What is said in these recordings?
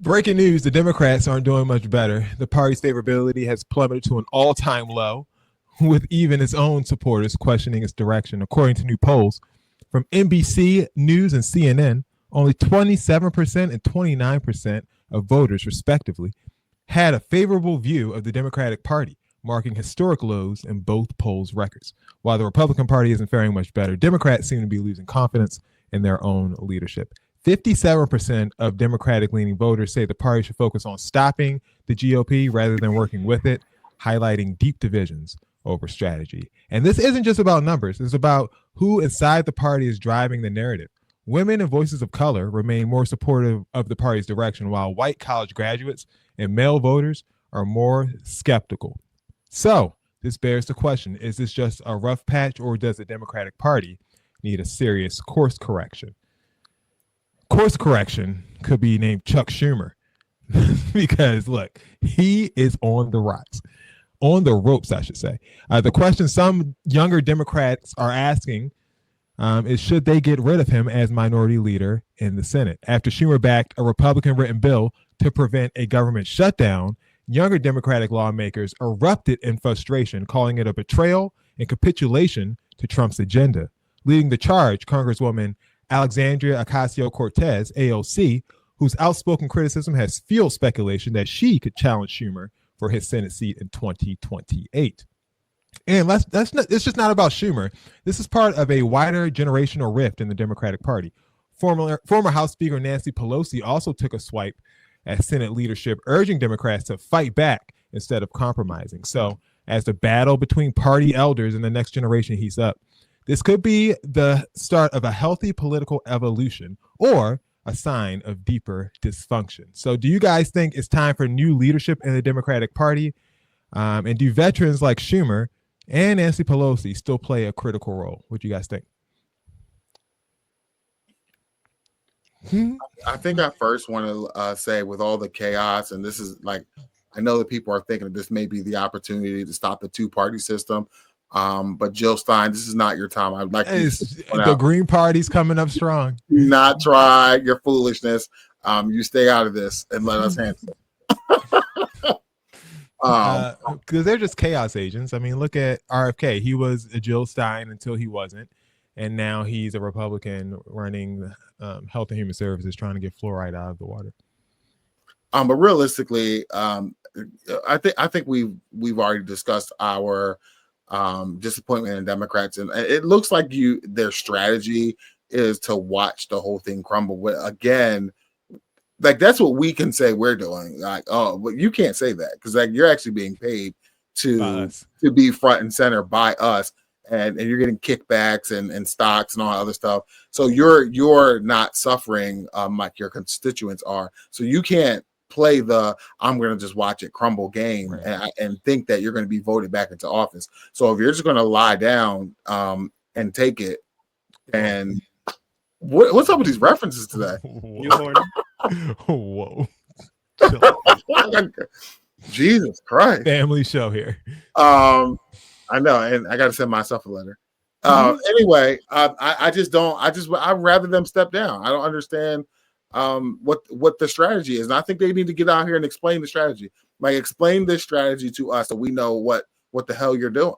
Breaking news, the Democrats aren't doing much better. The party's favorability has plummeted to an all-time low, with even its own supporters questioning its direction. According to new polls from NBC News and CNN, only 27% and 29% of voters, respectively, had a favorable view of the Democratic Party, marking historic lows in both polls' records. While the Republican Party isn't faring much better, Democrats seem to be losing confidence in their own leadership. 57% of Democratic-leaning voters say the party should focus on stopping the GOP rather than working with it, highlighting deep divisions over strategy. And this isn't just about numbers. It's about who inside the party is driving the narrative. Women and voices of color remain more supportive of the party's direction, while white college graduates and male voters are more skeptical. So this bears the question, is this just a rough patch, or does the Democratic Party need a serious course correction? Course correction could be named Chuck Schumer because, look, he is on the rocks, on the ropes, I should say. The question some younger Democrats are asking is, should they get rid of him as minority leader in the Senate? After Schumer backed a Republican-written bill to prevent a government shutdown, younger Democratic lawmakers erupted in frustration, calling it a betrayal and capitulation to Trump's agenda. Leading the charge, Congresswoman Alexandria Ocasio-Cortez, AOC, whose outspoken criticism has fueled speculation that she could challenge Schumer for his Senate seat in 2028. And it's just not about Schumer. This is part of a wider generational rift in the Democratic Party. Former House Speaker Nancy Pelosi also took a swipe at Senate leadership, urging Democrats to fight back instead of compromising. So as the battle between party elders and the next generation heats up, this could be the start of a healthy political evolution or a sign of deeper dysfunction. So do you guys think it's time for new leadership in the Democratic Party? And do veterans like Schumer and Nancy Pelosi still play a critical role? What do you guys think? I think I first want to say, with all the chaos, and this is like, I know that people are thinking that this may be the opportunity to stop the two-party system. But Jill Stein, this is not your time. I'd like the Green Party's coming up strong. Do not try your foolishness. You stay out of this and let us handle it. Because they're just chaos agents. I mean, look at RFK. He was a Jill Stein until he wasn't, and now he's a Republican running Health and Human Services, trying to get fluoride out of the water. But realistically, I think we've already discussed our disappointment in Democrats, and it looks like their strategy is to watch the whole thing crumble. Again, like, that's what we can say we're doing. Like, oh, but you can't say that, because like, you're actually being paid to be front and center by us, and you're getting kickbacks and stocks and all that other stuff. So you're not suffering like your constituents are. So you can't play the I'm going to just watch it crumble game, right, and think that you're going to be voted back into office. So if you're just going to lie down and take it, and what's up with these references today? Whoa. Jesus Christ. Family show here. I know, and I got to send myself a letter. Anyway, I'd rather them step down. I don't understand what the strategy is, and I think they need to get out here and explain the strategy. Like, explain this strategy to us so we know what the hell you're doing.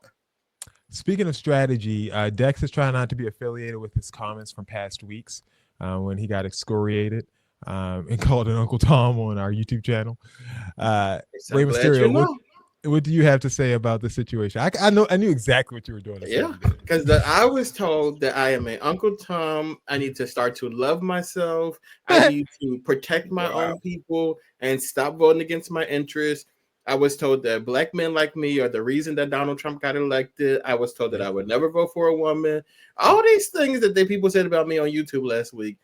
Speaking of strategy, Dex is trying not to be affiliated with his comments from past weeks when he got excoriated and called an Uncle Tom on our YouTube channel. Rey Mysterio, what do you have to say about the situation? I knew exactly what you were doing. Yeah, because I was told that I am an Uncle Tom. I need to start to love myself. I need to protect my own people and stop voting against my interests. I was told that black men like me are the reason that Donald Trump got elected. I was told that I would never vote for a woman. All these things that people said about me on YouTube last week,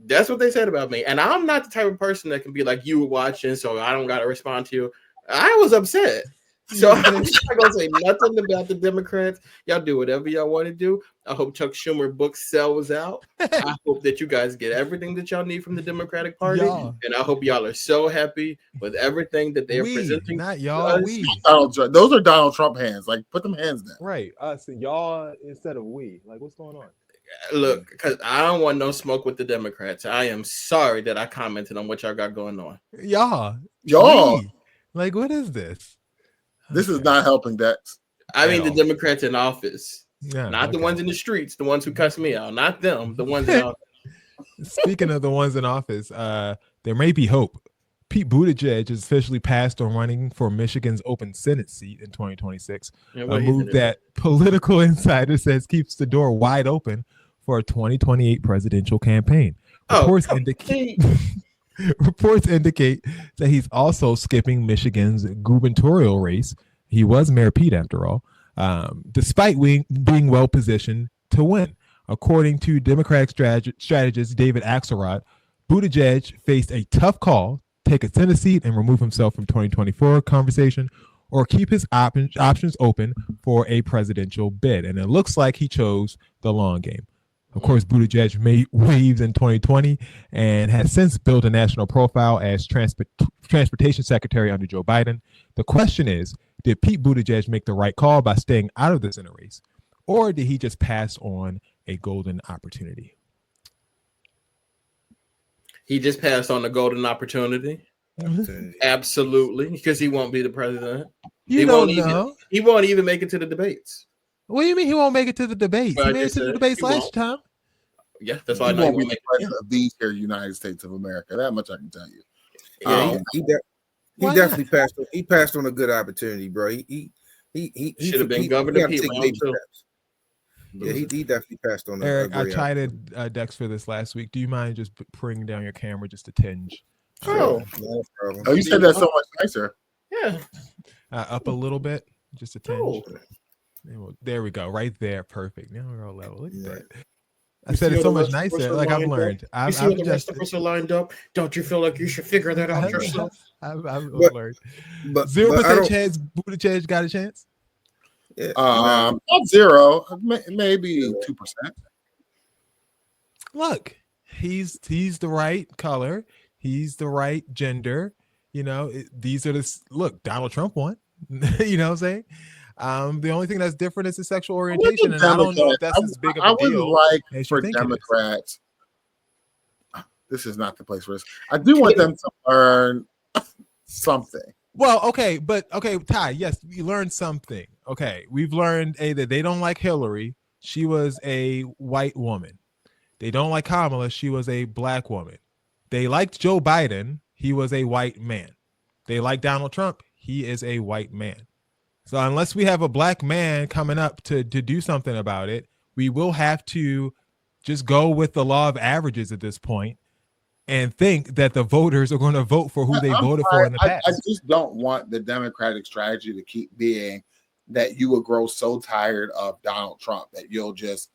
that's what they said about me. And I'm not the type of person that can be like, you were watching, so I don't got to respond to you. I was upset. So I'm not going to say nothing about the Democrats. Y'all do whatever y'all want to do. I hope Chuck Schumer book sells out. I hope that you guys get everything that y'all need from the Democratic Party. And I hope y'all are so happy with everything that they're presenting. Not y'all, we. Those are Donald Trump hands. Like, put them hands down. Right. Us and y'all instead of we. Like, what's going on? Look, because I don't want no smoke with the Democrats. I am sorry that I commented on what y'all got going on. Y'all, Y'all, like, what is this? this is not helping Dex. I mean, the Democrats in office, not the ones in the streets, the ones who cuss me out, not them, the ones in office. Speaking of the ones in office, there may be hope. Pete Buttigieg has officially passed on running for Michigan's open Senate seat in 2026, a move that political insider says keeps the door wide open for a 2028 presidential campaign. Reports indicate that he's also skipping Michigan's gubernatorial race. He was Mayor Pete, after all, despite being well positioned to win. According to Democratic strategist David Axelrod, Buttigieg faced a tough call: take a Senate seat and remove himself from 2024 conversation, or keep his options open for a presidential bid. And it looks like he chose the long game. Of course, Buttigieg made waves in 2020 and has since built a national profile as transportation secretary under Joe Biden. The question is, did Pete Buttigieg make the right call by staying out of the Senate race, or did he just pass on a golden opportunity? He just passed on the golden opportunity. Absolutely, because he won't be the president. He won't even make it to the debates. What do you mean he won't make it to the debates? He made it to the debates last time. Yeah, that's why I know he won't be the president of these here United States of America. That much I can tell you. Yeah, he definitely passed. He passed on a good opportunity, bro. He should have been governor. Yeah, he definitely passed on. Eric, I chided Dex for this last week. Do you mind just bringing down your camera just a tinge? No problem. Oh, you said that so much nicer. Yeah. Up a little bit, just a tinge. There we go, right there, perfect. Now we're all level. Look at that. I said it's so much nicer. Like I've learned. You see the rest of us are lined up. Don't you feel like you should figure that out yourself? I've learned. 0% chance Buttigieg got a chance. Not zero, maybe 2%. Look, he's the right color. He's the right gender. You know, these are look. Donald Trump won. You know what I'm saying? The only thing that's different is the sexual orientation, and I don't know if that's as big of a deal. I would like for Democrats. This is not the place for this. I do want them to learn something. Well, okay, Ty, yes, we learned something. Okay, we've learned that they don't like Hillary. She was a white woman. They don't like Kamala. She was a black woman. They liked Joe Biden. He was a white man. They like Donald Trump. He is a white man. So unless we have a black man coming up to do something about it, we will have to just go with the law of averages at this point and think that the voters are going to vote for who they voted for in the past. I just don't want the Democratic strategy to keep being that you will grow so tired of Donald Trump that you'll just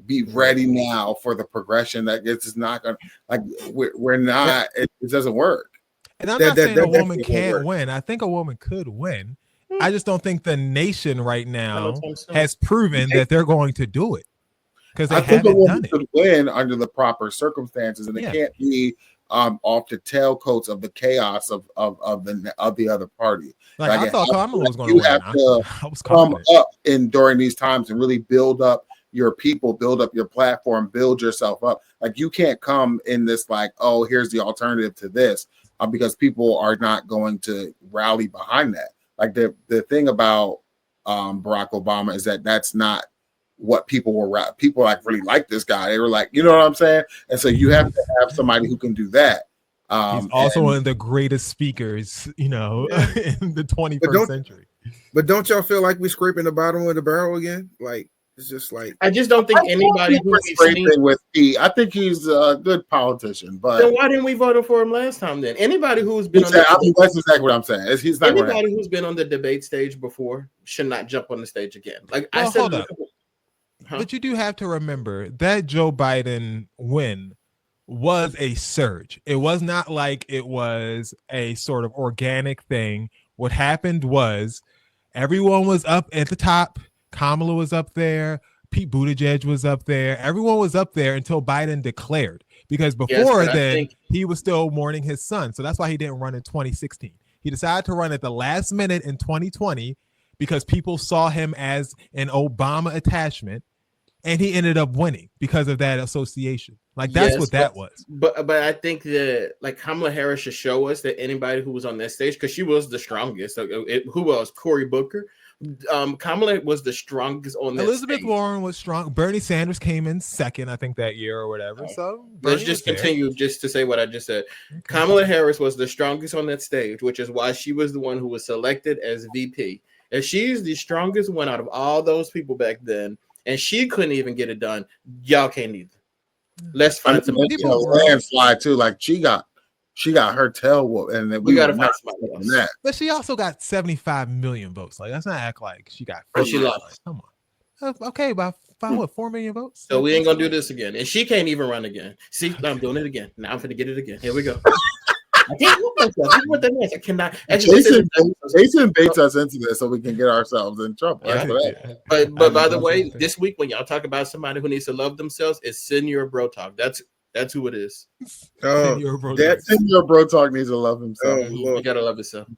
be ready now for the progression that this is not going to, like, we're not, it doesn't work. And I'm not saying a woman can't win. I think a woman could win. I just don't think the nation right now has proven that they're going to do it, because I think a woman could win under the proper circumstances, and it can't be off the tailcoats of the chaos of the other party. Like I thought Kamala was going to win. You have to come up during these times and really build up your people, build up your platform, build yourself up. Like you can't come in this like, oh, here's the alternative to this, because people are not going to rally behind that. Like the thing about Barack Obama is that that's not what people were. People like really like this guy. They were like, you know what I'm saying? And so you have to have somebody who can do that. He's also one of the greatest speakers, you know, in the 21st century. But don't y'all feel like we're scraping the bottom of the barrel again? Like it's just like I just don't think anybody who's scraping with Pete. I think he's a good politician, but then why didn't we vote for him last time? Then anybody who's been that's exactly what I'm saying. He's not anybody who's been on the debate stage before should not jump on the stage again. Like I said, but you do have to remember that Joe Biden win was a surge. It was not like it was a sort of organic thing. What happened was everyone was up at the top. Kamala was up there. Pete Buttigieg was up there. Everyone was up there until Biden declared, because before then he was still mourning his son. So that's why he didn't run in 2016. He decided to run at the last minute in 2020 because people saw him as an Obama attachment. and he ended up winning because of that association. Like that's Yes, what that was. But I think that like Kamala Harris should show us that anybody who was on that stage, because she was the strongest. So who else? Cory Booker. Kamala was the strongest on that Elizabeth stage. Warren was strong. Bernie Sanders came in second, I think, that year or whatever. So let's Bernie just was there. continue just to say what I just said. Okay. Kamala Harris was the strongest on that stage, which is why she was the one who was selected as VP. And she's the strongest one out of all those people back then, and she couldn't even get it done. Y'all can't either. Let's find some people. Landslide too. Like she got her tail whooped, and then we got to find somebody else. That. But she also got 75 million votes. Like, let's not act like she got. But she lost. Like, come on. Okay, by what, 4 million votes? So we ain't gonna do this again, and she can't even run again. See, I'm doing it again. Now I'm gonna get it again. Here we go. I can't look myself. I cannot. Jason baits us into this so we can get ourselves in trouble. Yeah. But by the way, this week when y'all talk about somebody who needs to love themselves, it's Senior Bro Talk. That's who it is. Senior Bro Talk needs to love himself. You gotta love yourself.